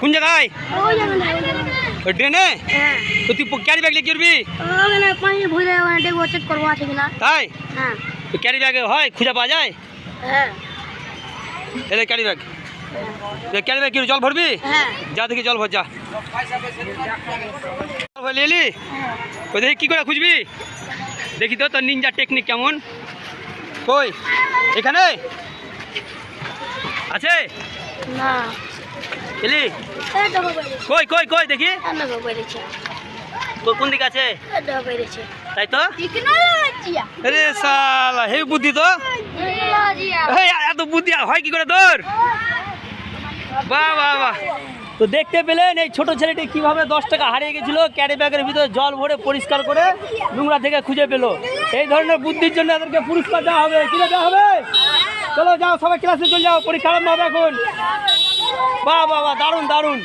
কোন জায়গায় ট্রেনে তো তুই ক্যারি ব্যাগ লিখে উঠবি তাই তো ক্যারি ব্যাগে হয় খুঁজে পাওয়া যায় এলে ক্যারি ব্যাগ ক্যারি ব্যাগ কি জল ভরবি যা দেখি জল ভর যা এলি ওই দেখি কী করে খুঁজবি দেখি তো তোর নিনজা টেকনিক কেমন কই এখানে আছে না এলি কই কই কই দেখি কোন দিকে আছে তাই তো আরে শালা হে বুদ্ধি তো এত বুদ্ধি হয় কি করে তোর বাহ বাহ বাহ তো দেখতে পেলেন এই ছোট ছেলেটি কিভাবে 10 টাকা হারিয়ে গেছিল ক্যারি ব্যাগের ভিতরে জল ভরে পরিষ্কার করে নোংরা থেকে খুঁজে পেলো এই ধরনের বুদ্ধির জন্য এদেরকে পুরস্কার দেওয়া হবে কিনে দেওয়া হবে চলো যাও সবাই ক্লাসে চলে যাও পরীক্ষা আরম্ভ হবে এখন বাহ বাহ বাহ দারুণ দারুণ